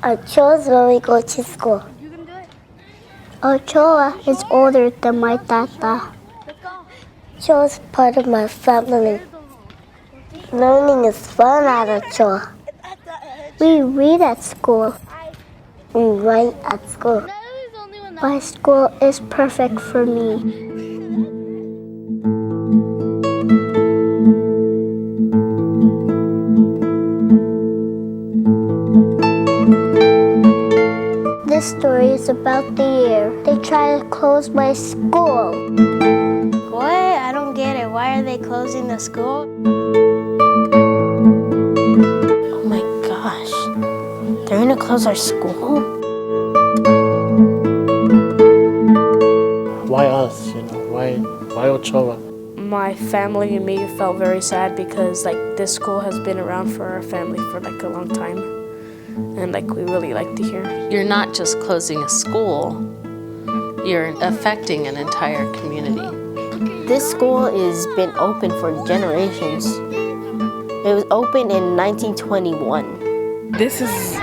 Ochoa's when we go to school. Ochoa is older than my tata. Ochoa's part of my family. Learning is fun at Ochoa. We read at school. We write at school. My school is perfect for me. This story is about the year they try to close my school. What? I don't get it. Why are they closing the school? Oh my gosh. They're gonna close our school? Why us, why Ochoa? My family and me felt very sad because this school has been around for our family for a long time. And we really like to hear. You're not just closing a school, you're affecting an entire community. This school has been open for generations. It was opened in 1921. This is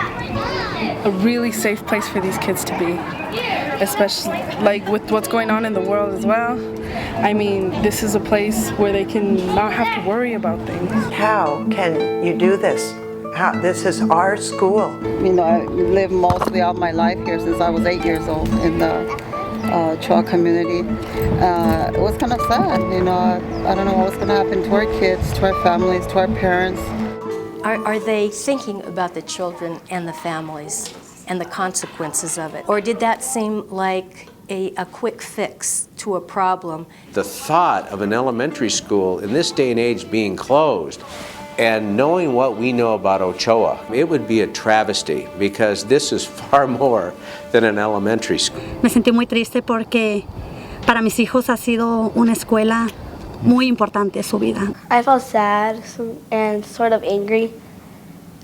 a really safe place for these kids to be, especially with what's going on in the world as well. I mean, this is a place where they can not have to worry about things. How can you do this? This is our school. I lived mostly all my life here since I was 8 years old in the Ochoa community. It was kind of sad, I don't know what was going to happen to our kids, to our families, to our parents. Are they thinking about the children and the families and the consequences of it? Or did that seem like a quick fix to a problem? The thought of an elementary school in this day and age being closed, and knowing what we know about Ochoa, it would be a travesty because this is far more than an elementary school. Me sentí muy triste porque para mis hijos ha sido una escuela muy importante en su vida. I felt sad and sort of angry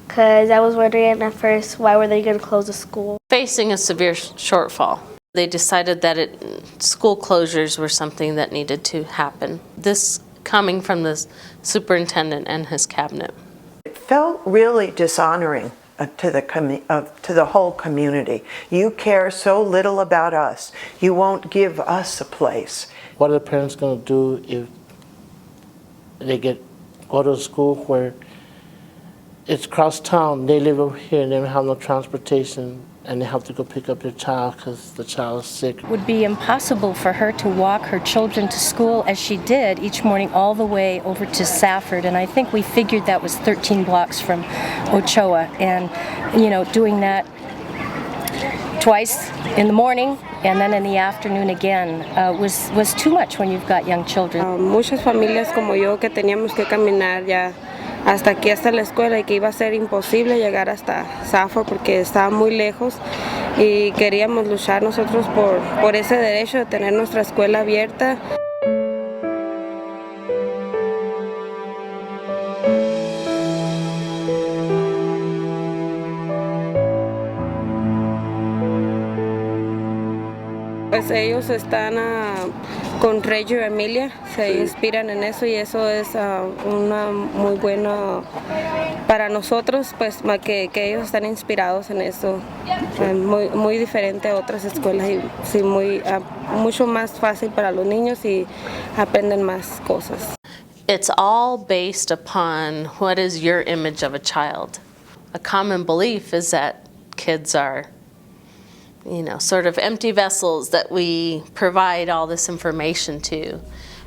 because I was wondering at first why were they going to close the school. Facing a severe shortfall, they decided that school closures were something that needed to happen. This coming from the superintendent and his cabinet. It felt really dishonoring to the whole community. You care so little about us. You won't give us a place. What are the parents going to do if they go to a school where it's cross town, they live over here and they don't have no transportation, and they have to go pick up their child because the child is sick? It would be impossible for her to walk her children to school as she did each morning all the way over to Safford, and I think we figured that was 13 blocks from Ochoa, and doing that twice in the morning and then in the afternoon again was too much when you've got young children. Muchas familias como yo que teníamos que caminar ya hasta aquí, hasta la escuela, y que iba a ser imposible llegar hasta Safford porque estaba muy lejos, y queríamos luchar nosotros por ese derecho de tener nuestra escuela abierta. Pues ellos están con Reggio Emilia, se inspiran en eso, y eso es una muy buena para nosotros, pues que ellos están inspirados en eso, muy diferente a otras escuelas, y sí, mucho más fácil para los niños y aprenden más cosas. It's all based upon what is your image of a child. A common belief is that kids are sort of empty vessels that we provide all this information to.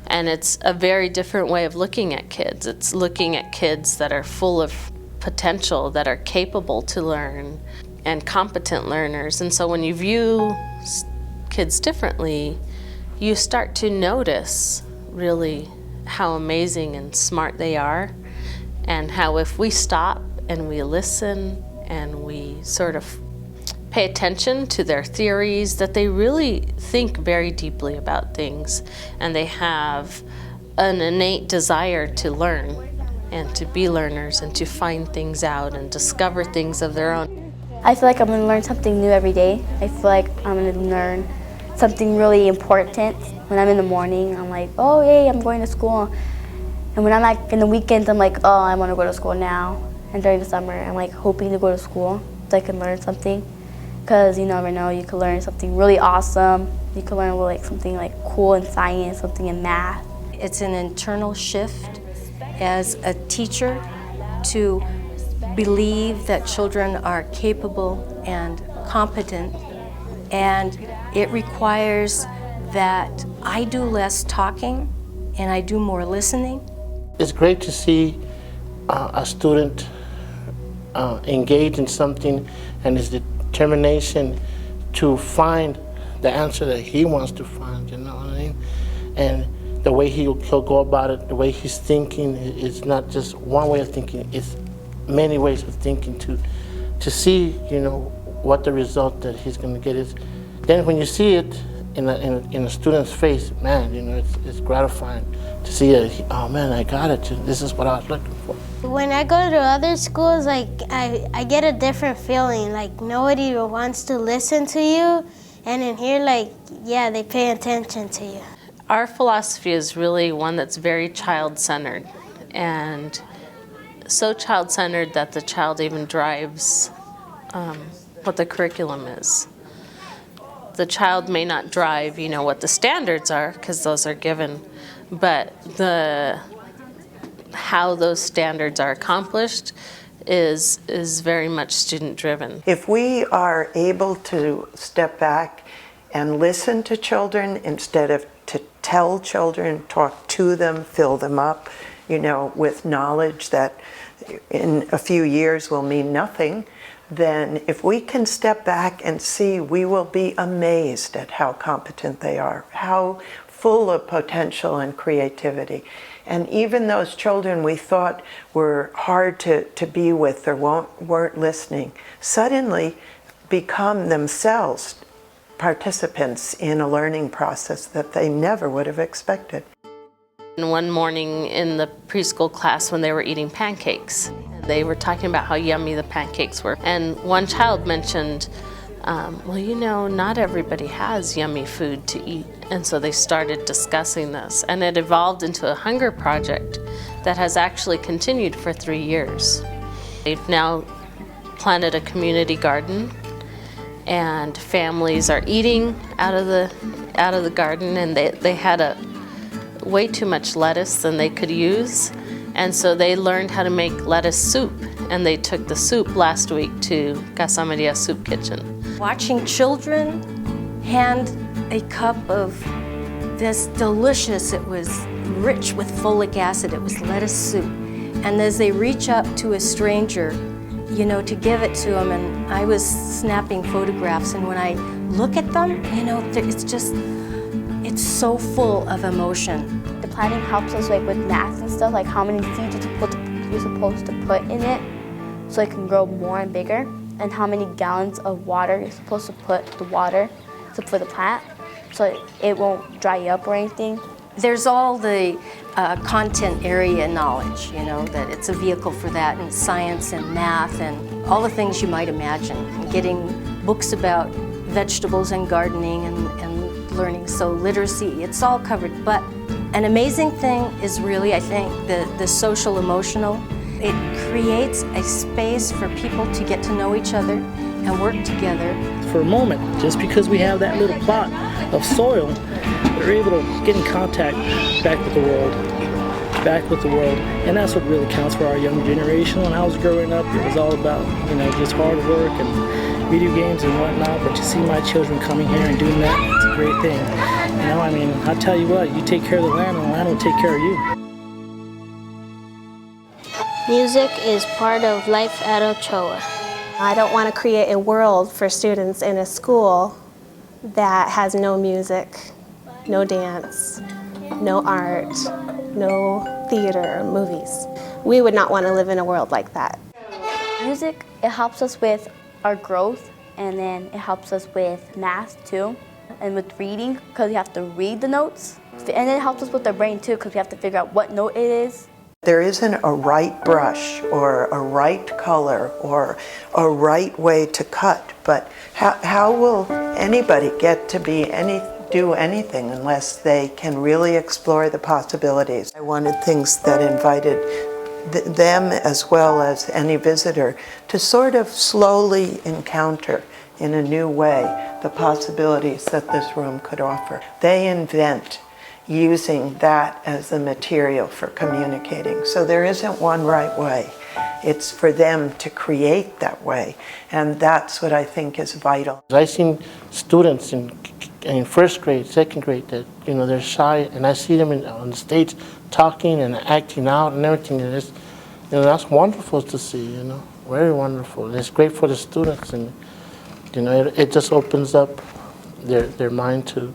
And it's a very different way of looking at kids. It's looking at kids that are full of potential, that are capable to learn, and competent learners. And so when you view kids differently, you start to notice really how amazing and smart they are, and how if we stop and we listen and we sort of pay attention to their theories, that they really think very deeply about things, and they have an innate desire to learn and to be learners and to find things out and discover things of their own. I feel like I'm going to learn something new every day. I feel like I'm going to learn something really important. When I'm in the morning, I'm like, oh, yay, I'm going to school. And when I'm in the weekends, I'm like, oh, I want to go to school now. And during the summer, I'm hoping to go to school they can learn something, because you never know, you could learn something really awesome. You could learn like something like cool in science, something in math. It's an internal shift as a teacher to believe that children are capable and competent, and it requires that I do less talking and I do more listening. It's great to see a student engage in something and his determination to find the answer that he wants to find, you know what I mean? And the way he'll go about it, the way he's thinking is not just one way of thinking, it's many ways of thinking to see, you know, what the result that he's going to get is. Then when you see it in a student's face, man, you know, it's gratifying to see it. Oh man, I got it. This is what I was looking for. When I go to other schools, like I get a different feeling. Like nobody wants to listen to you, and in here, like, yeah, they pay attention to you. Our philosophy is really one that's very child-centered, and so child-centered that the child even drives what the curriculum is. The child may not drive, you know, what the standards are, because those are given, but how those standards are accomplished is very much student-driven. If we are able to step back and listen to children instead of to tell children, talk to them, fill them up, you know, with knowledge that in a few years will mean nothing, then if we can step back and see, we will be amazed at how competent they are, how full of potential and creativity. And even those children we thought were hard to be with or weren't listening, suddenly become themselves participants in a learning process that they never would have expected. And one morning in the preschool class when they were eating pancakes, they were talking about how yummy the pancakes were. And one child mentioned, well, you know, not everybody has yummy food to eat. And so they started discussing this. And it evolved into a hunger project that has actually continued for 3 years. They've now planted a community garden, and families are eating out of the garden, and they had way too much lettuce than they could use. And so they learned how to make lettuce soup, and they took the soup last week to Casa Maria Soup Kitchen. Watching children hand a cup of this delicious, it was rich with folic acid, it was lettuce soup. And as they reach up to a stranger, you know, to give it to them, and I was snapping photographs, and when I look at them, you know, it's so full of emotion. The planting helps us like with math and stuff, like how many seeds you're supposed to put in it so it can grow more and bigger, and how many gallons of water you're supposed to put for the plant so it won't dry up or anything. There's all the content area knowledge, you know, that it's a vehicle for that, and science and math and all the things you might imagine. And getting books about vegetables and gardening and learning, so literacy, it's all covered. But an amazing thing is really, I think, the social emotional. It creates a space for people to get to know each other and work together. For a moment, just because we have that little plot of soil, we're able to get in contact back with the world, and that's what really counts for our young generation. When I was growing up, it was all about, you know, just hard work and video games and whatnot, but to see my children coming here and doing that, it's a great thing. You know, I mean, I tell you what, you take care of the land and the land will take care of you. Music is part of life at Ochoa. I don't want to create a world for students in a school that has no music, no dance, no art, no theater or movies. We would not want to live in a world like that. Music, it helps us with our growth, and then it helps us with math too, and with reading, because you have to read the notes. And then it helps us with our brain too, because we have to figure out what note it is. There isn't a right brush or a right color or a right way to cut, but how will anybody get to do anything unless they can really explore the possibilities? I wanted things that invited them as well as any visitor to sort of slowly encounter in a new way the possibilities that this room could offer. They invent using that as the material for communicating. So there isn't one right way. It's for them to create that way, and that's what I think is vital. I've seen students in first grade, second grade that they're shy, and I see them on the stage talking and acting out and everything, and it's that's wonderful to see. Very wonderful. It's great for the students, and it just opens up their mind to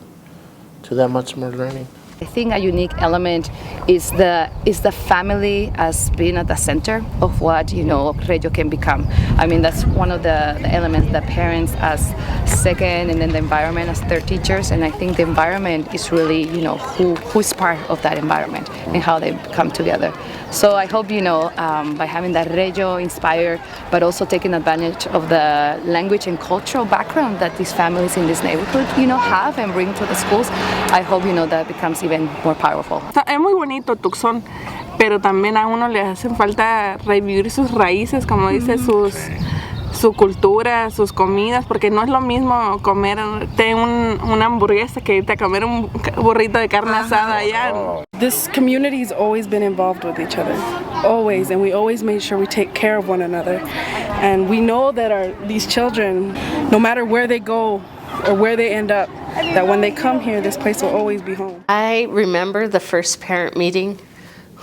that much more learning. I think a unique element is the family as being at the center of what Reggio can become. I mean, that's one of the elements, the parents as second, and then the environment as third teachers. And I think the environment is really who's part of that environment and how they come together. So I hope by having that Reggio inspired, but also taking advantage of the language and cultural background that these families in this neighborhood have and bring to the schools, I hope that becomes even more powerful. Es muy bonito Tucson, pero también a uno le hacen falta revivir sus raíces, como dice, su cultura, sus comidas, porque no es lo mismo comerte una hamburguesa que irte a comer un burrito de carne asada allá. This community's always been involved with each other, always, and we always made sure we take care of one another. And we know that these children, no matter where they go or where they end up, that when they come here, this place will always be home. I remember the first parent meeting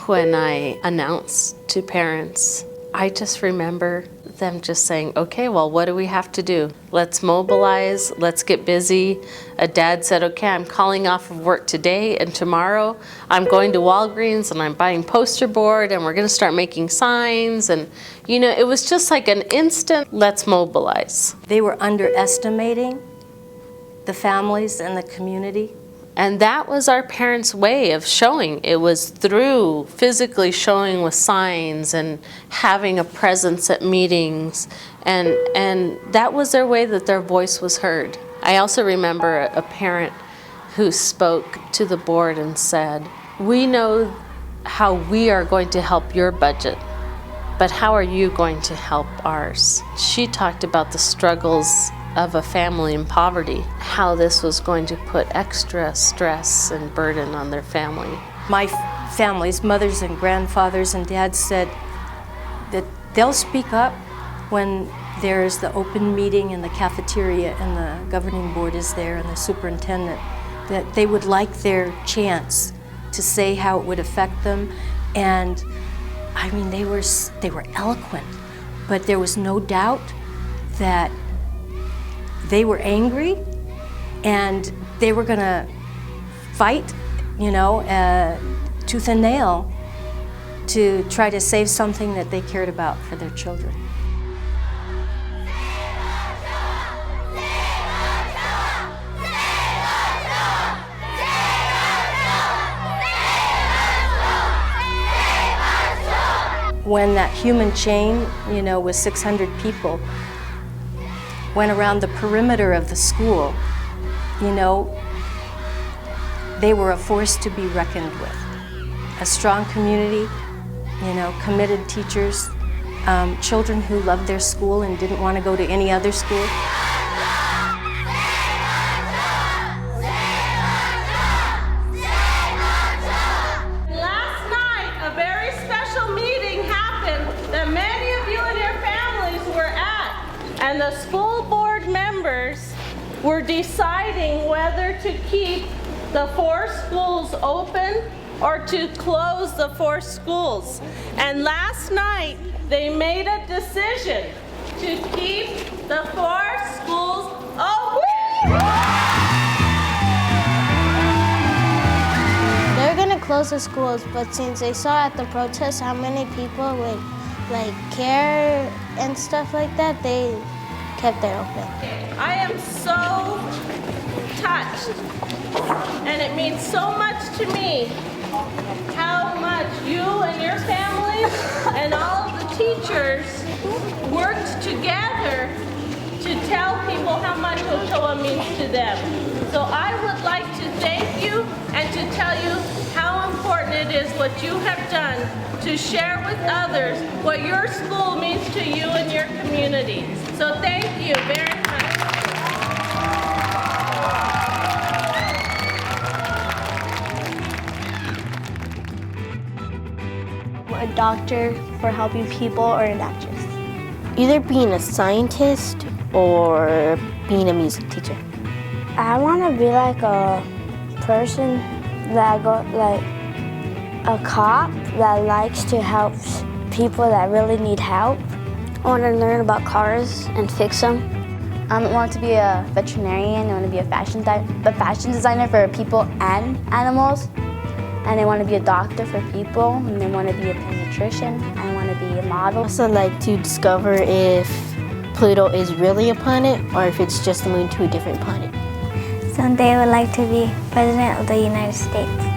when I announced to parents. I just remember them just saying, okay, well, what do we have to do? Let's mobilize, let's get busy. A dad said, okay, I'm calling off of work today, and tomorrow I'm going to Walgreens and I'm buying poster board and we're gonna start making signs. And it was just like an instant, let's mobilize. They were underestimating the families and the community. And that was our parents' way of showing. It was through physically showing with signs and having a presence at meetings. And that was their way that their voice was heard. I also remember a parent who spoke to the board and said, we know how we are going to help your budget, but how are you going to help ours? She talked about the struggles of a family in poverty, how this was going to put extra stress and burden on their family. My family's mothers and grandfathers and dads said that they'll speak up when there's the open meeting in the cafeteria and the governing board is there and the superintendent, that they would like their chance to say how it would affect them. And I mean, they were eloquent, but there was no doubt that they were angry and they were gonna fight, tooth and nail to try to save something that they cared about for their children. When that human chain, with 600 people, went around the perimeter of the school, they were a force to be reckoned with. A strong community, committed teachers, children who loved their school and didn't want to go to any other school. Last night, a very special meeting happened that many of you and your families were at, and the school board members were deciding whether to keep the 4 schools open or to close the 4 schools. And last night, they made a decision to keep the 4 schools open. They're gonna close the schools, but since they saw at the protest how many people would care and stuff like that, they kept it open. I am so touched, and it means so much to me how much you and your families and all of the teachers worked together to tell people how much Ochoa means to them. So I would like to thank you and to tell you how important it is what what you have done to share with others what your school means to you and your community. So thank you very much. A doctor for helping people, or an actress. Either being a scientist or being a music teacher. I want to be like a person that like a cop that likes to help people that really need help. I want to learn about cars and fix them. I want to be a veterinarian. I want to be a fashion designer for people and animals. And I want to be a doctor for people, and I want to be a pediatrician. I want to be a model. I also like to discover if Pluto is really a planet or if it's just the moon to a different planet. Someday I would like to be President of the United States.